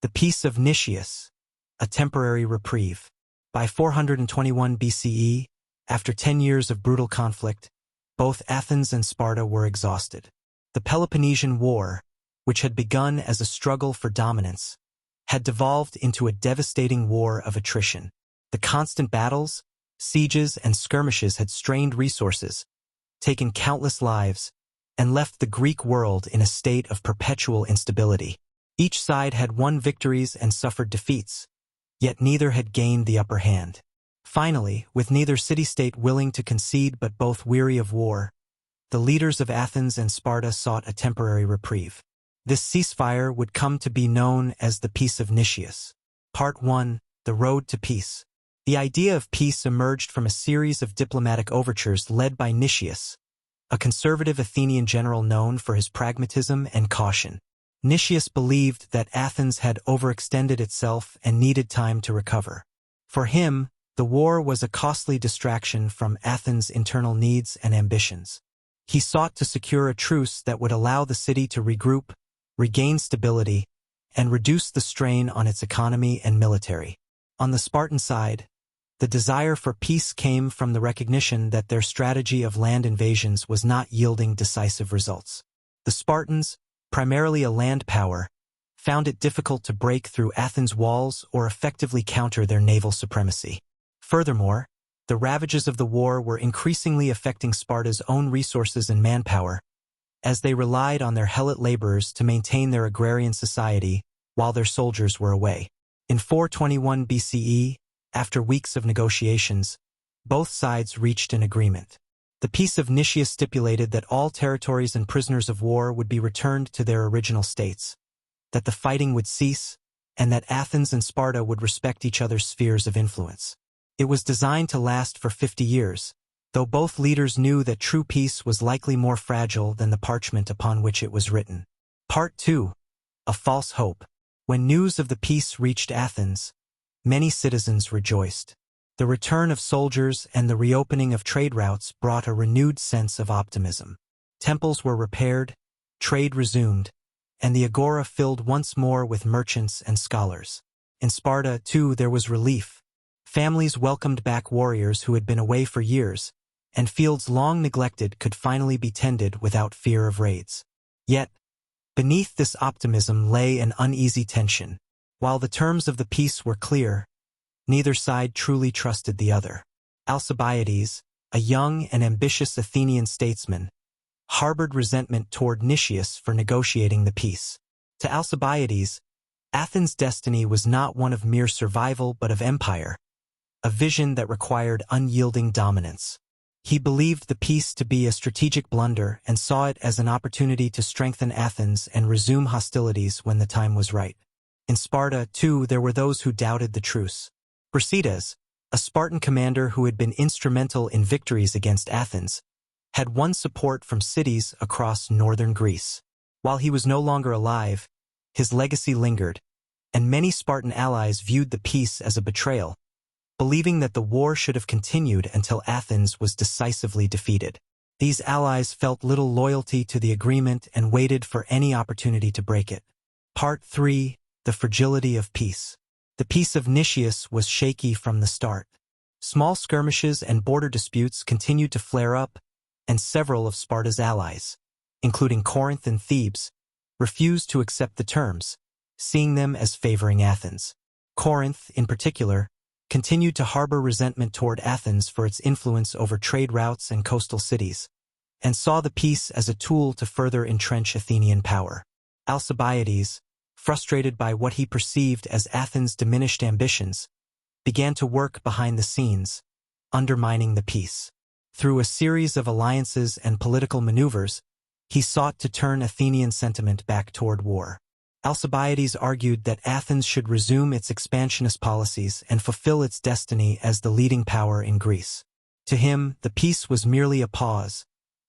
The Peace of Nicias, a temporary reprieve. By 421 BCE, after 10 years of brutal conflict, both Athens and Sparta were exhausted. The Peloponnesian War, which had begun as a struggle for dominance, had devolved into a devastating war of attrition. The constant battles, sieges, and skirmishes had strained resources, taken countless lives, and left the Greek world in a state of perpetual instability. Each side had won victories and suffered defeats, yet neither had gained the upper hand. Finally, with neither city-state willing to concede but both weary of war, the leaders of Athens and Sparta sought a temporary reprieve. This ceasefire would come to be known as the Peace of Nicias. Part 1. The Road to Peace. The idea of peace emerged from a series of diplomatic overtures led by Nicias, a conservative Athenian general known for his pragmatism and caution. Nicias believed that Athens had overextended itself and needed time to recover. For him, the war was a costly distraction from Athens' internal needs and ambitions. He sought to secure a truce that would allow the city to regroup, regain stability, and reduce the strain on its economy and military. On the Spartan side, the desire for peace came from the recognition that their strategy of land invasions was not yielding decisive results. The Spartans, primarily a land power, found it difficult to break through Athens' walls or effectively counter their naval supremacy. Furthermore, the ravages of the war were increasingly affecting Sparta's own resources and manpower, as they relied on their Helot laborers to maintain their agrarian society while their soldiers were away. In 421 BCE, after weeks of negotiations, both sides reached an agreement. The Peace of Nicias stipulated that all territories and prisoners of war would be returned to their original states, that the fighting would cease, and that Athens and Sparta would respect each other's spheres of influence. It was designed to last for 50 years, though both leaders knew that true peace was likely more fragile than the parchment upon which it was written. Part 2. A False Hope. When news of the peace reached Athens, many citizens rejoiced. The return of soldiers and the reopening of trade routes brought a renewed sense of optimism. Temples were repaired, trade resumed, and the agora filled once more with merchants and scholars. In Sparta, too, there was relief. Families welcomed back warriors who had been away for years, and fields long neglected could finally be tended without fear of raids. Yet, beneath this optimism lay an uneasy tension. While the terms of the peace were clear, neither side truly trusted the other. Alcibiades, a young and ambitious Athenian statesman, harbored resentment toward Nicias for negotiating the peace. To Alcibiades, Athens' destiny was not one of mere survival but of empire, a vision that required unyielding dominance. He believed the peace to be a strategic blunder and saw it as an opportunity to strengthen Athens and resume hostilities when the time was right. In Sparta, too, there were those who doubted the truce. Reprieve, a Spartan commander who had been instrumental in victories against Athens, had won support from cities across northern Greece. While he was no longer alive, his legacy lingered, and many Spartan allies viewed the peace as a betrayal, believing that the war should have continued until Athens was decisively defeated. These allies felt little loyalty to the agreement and waited for any opportunity to break it. Part 3. The Fragility of Peace. The Peace of Nicias was shaky from the start. Small skirmishes and border disputes continued to flare up, and several of Sparta's allies, including Corinth and Thebes, refused to accept the terms, seeing them as favoring Athens. Corinth, in particular, continued to harbor resentment toward Athens for its influence over trade routes and coastal cities, and saw the peace as a tool to further entrench Athenian power. Alcibiades, frustrated by what he perceived as Athens' diminished ambitions, began to work behind the scenes, undermining the peace. Through a series of alliances and political maneuvers, he sought to turn Athenian sentiment back toward war. Alcibiades argued that Athens should resume its expansionist policies and fulfill its destiny as the leading power in Greece. To him, the peace was merely a pause,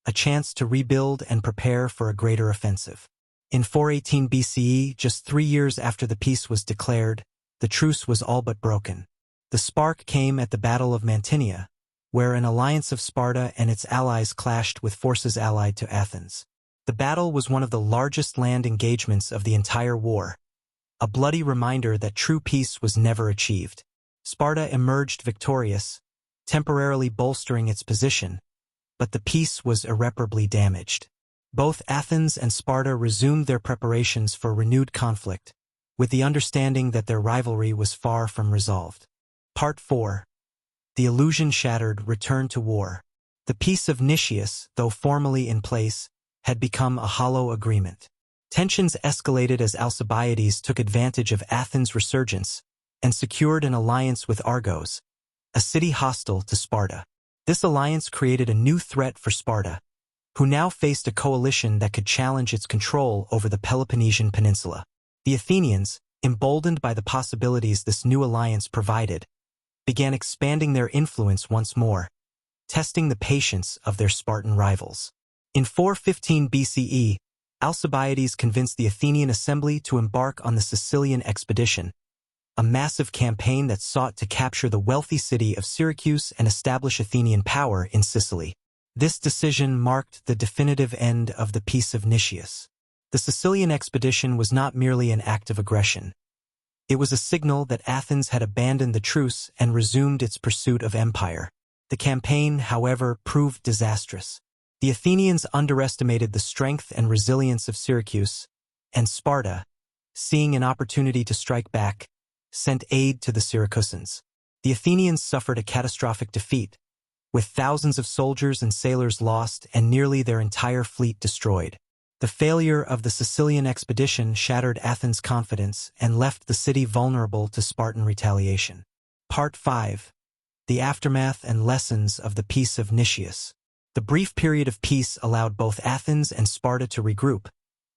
a chance to rebuild and prepare for a greater offensive. In 418 BCE, just 3 years after the peace was declared, the truce was all but broken. The spark came at the Battle of Mantinea, where an alliance of Sparta and its allies clashed with forces allied to Athens. The battle was one of the largest land engagements of the entire war, a bloody reminder that true peace was never achieved. Sparta emerged victorious, temporarily bolstering its position, but the peace was irreparably damaged. Both Athens and Sparta resumed their preparations for renewed conflict, with the understanding that their rivalry was far from resolved. Part 4. The illusion shattered, return to war. The Peace of Nicias, though formally in place, had become a hollow agreement. Tensions escalated as Alcibiades took advantage of Athens' resurgence and secured an alliance with Argos, a city hostile to Sparta. This alliance created a new threat for Sparta, who now faced a coalition that could challenge its control over the Peloponnesian Peninsula. The Athenians, emboldened by the possibilities this new alliance provided, began expanding their influence once more, testing the patience of their Spartan rivals. In 415 BCE, Alcibiades convinced the Athenian assembly to embark on the Sicilian expedition, a massive campaign that sought to capture the wealthy city of Syracuse and establish Athenian power in Sicily. This decision marked the definitive end of the Peace of Nicias. The Sicilian expedition was not merely an act of aggression. It was a signal that Athens had abandoned the truce and resumed its pursuit of empire. The campaign, however, proved disastrous. The Athenians underestimated the strength and resilience of Syracuse, and Sparta, seeing an opportunity to strike back, sent aid to the Syracusans. The Athenians suffered a catastrophic defeat, with thousands of soldiers and sailors lost and nearly their entire fleet destroyed. The failure of the Sicilian expedition shattered Athens' confidence and left the city vulnerable to Spartan retaliation. Part 5. The Aftermath and Lessons of the Peace of Nicias. The brief period of peace allowed both Athens and Sparta to regroup,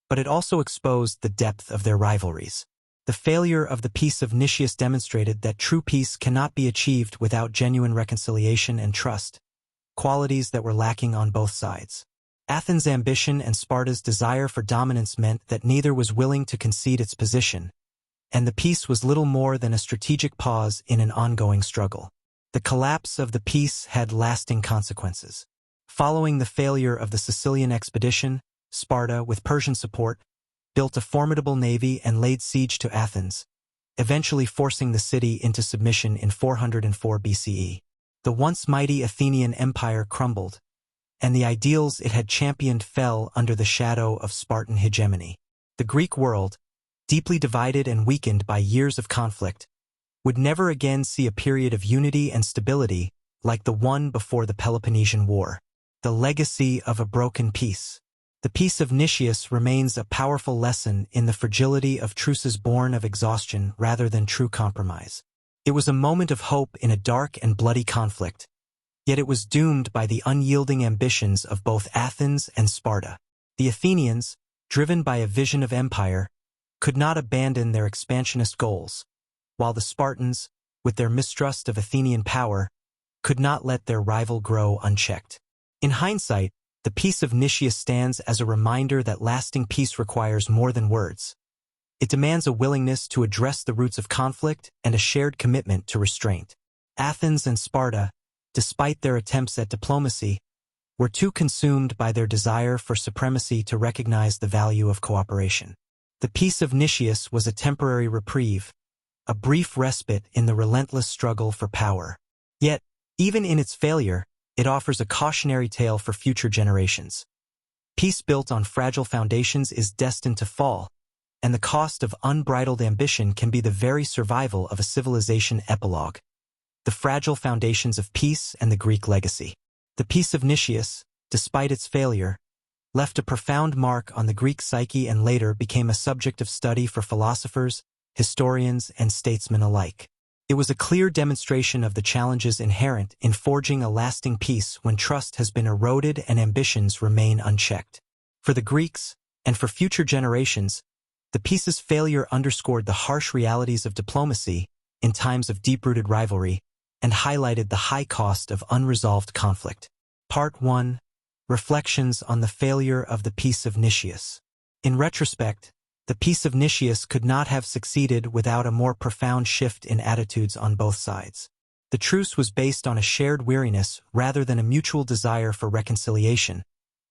but it also exposed the depth of their rivalries. The failure of the Peace of Nicias demonstrated that true peace cannot be achieved without genuine reconciliation and trust, qualities that were lacking on both sides. Athens' ambition and Sparta's desire for dominance meant that neither was willing to concede its position, and the peace was little more than a strategic pause in an ongoing struggle. The collapse of the peace had lasting consequences. Following the failure of the Sicilian expedition, Sparta, with Persian support, built a formidable navy and laid siege to Athens, eventually forcing the city into submission in 404 BCE. The once mighty Athenian empire crumbled, and the ideals it had championed fell under the shadow of Spartan hegemony. The Greek world, deeply divided and weakened by years of conflict, would never again see a period of unity and stability like the one before the Peloponnesian War. The legacy of a broken peace. The Peace of Nicias remains a powerful lesson in the fragility of truces born of exhaustion rather than true compromise. It was a moment of hope in a dark and bloody conflict, yet it was doomed by the unyielding ambitions of both Athens and Sparta. The Athenians, driven by a vision of empire, could not abandon their expansionist goals, while the Spartans, with their mistrust of Athenian power, could not let their rival grow unchecked. In hindsight, the Peace of Nicias stands as a reminder that lasting peace requires more than words. It demands a willingness to address the roots of conflict and a shared commitment to restraint. Athens and Sparta, despite their attempts at diplomacy, were too consumed by their desire for supremacy to recognize the value of cooperation. The Peace of Nicias was a temporary reprieve, a brief respite in the relentless struggle for power. Yet, even in its failure, it offers a cautionary tale for future generations. Peace built on fragile foundations is destined to fall, and the cost of unbridled ambition can be the very survival of a civilization. Epilogue. The fragile foundations of peace and the Greek legacy. The Peace of Nicias, despite its failure, left a profound mark on the Greek psyche and later became a subject of study for philosophers, historians, and statesmen alike. It was a clear demonstration of the challenges inherent in forging a lasting peace when trust has been eroded and ambitions remain unchecked. For the Greeks, and for future generations, the peace's failure underscored the harsh realities of diplomacy in times of deep-rooted rivalry and highlighted the high cost of unresolved conflict. Part 1. Reflections on the failure of the Peace of Nicias. In retrospect, the Peace of Nicias could not have succeeded without a more profound shift in attitudes on both sides. The truce was based on a shared weariness rather than a mutual desire for reconciliation,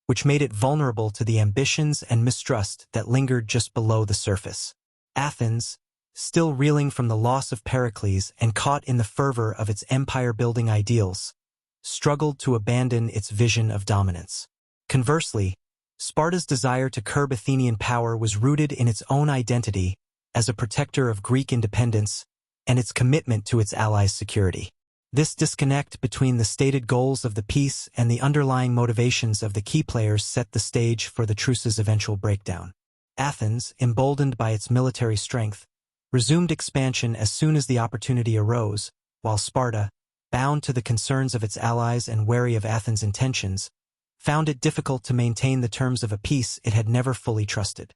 which made it vulnerable to the ambitions and mistrust that lingered just below the surface. Athens, still reeling from the loss of Pericles and caught in the fervor of its empire-building ideals, struggled to abandon its vision of dominance. Conversely, Sparta's desire to curb Athenian power was rooted in its own identity as a protector of Greek independence and its commitment to its allies' security. This disconnect between the stated goals of the peace and the underlying motivations of the key players set the stage for the truce's eventual breakdown. Athens, emboldened by its military strength, resumed expansion as soon as the opportunity arose, while Sparta, bound to the concerns of its allies and wary of Athens' intentions, found it difficult to maintain the terms of a peace it had never fully trusted.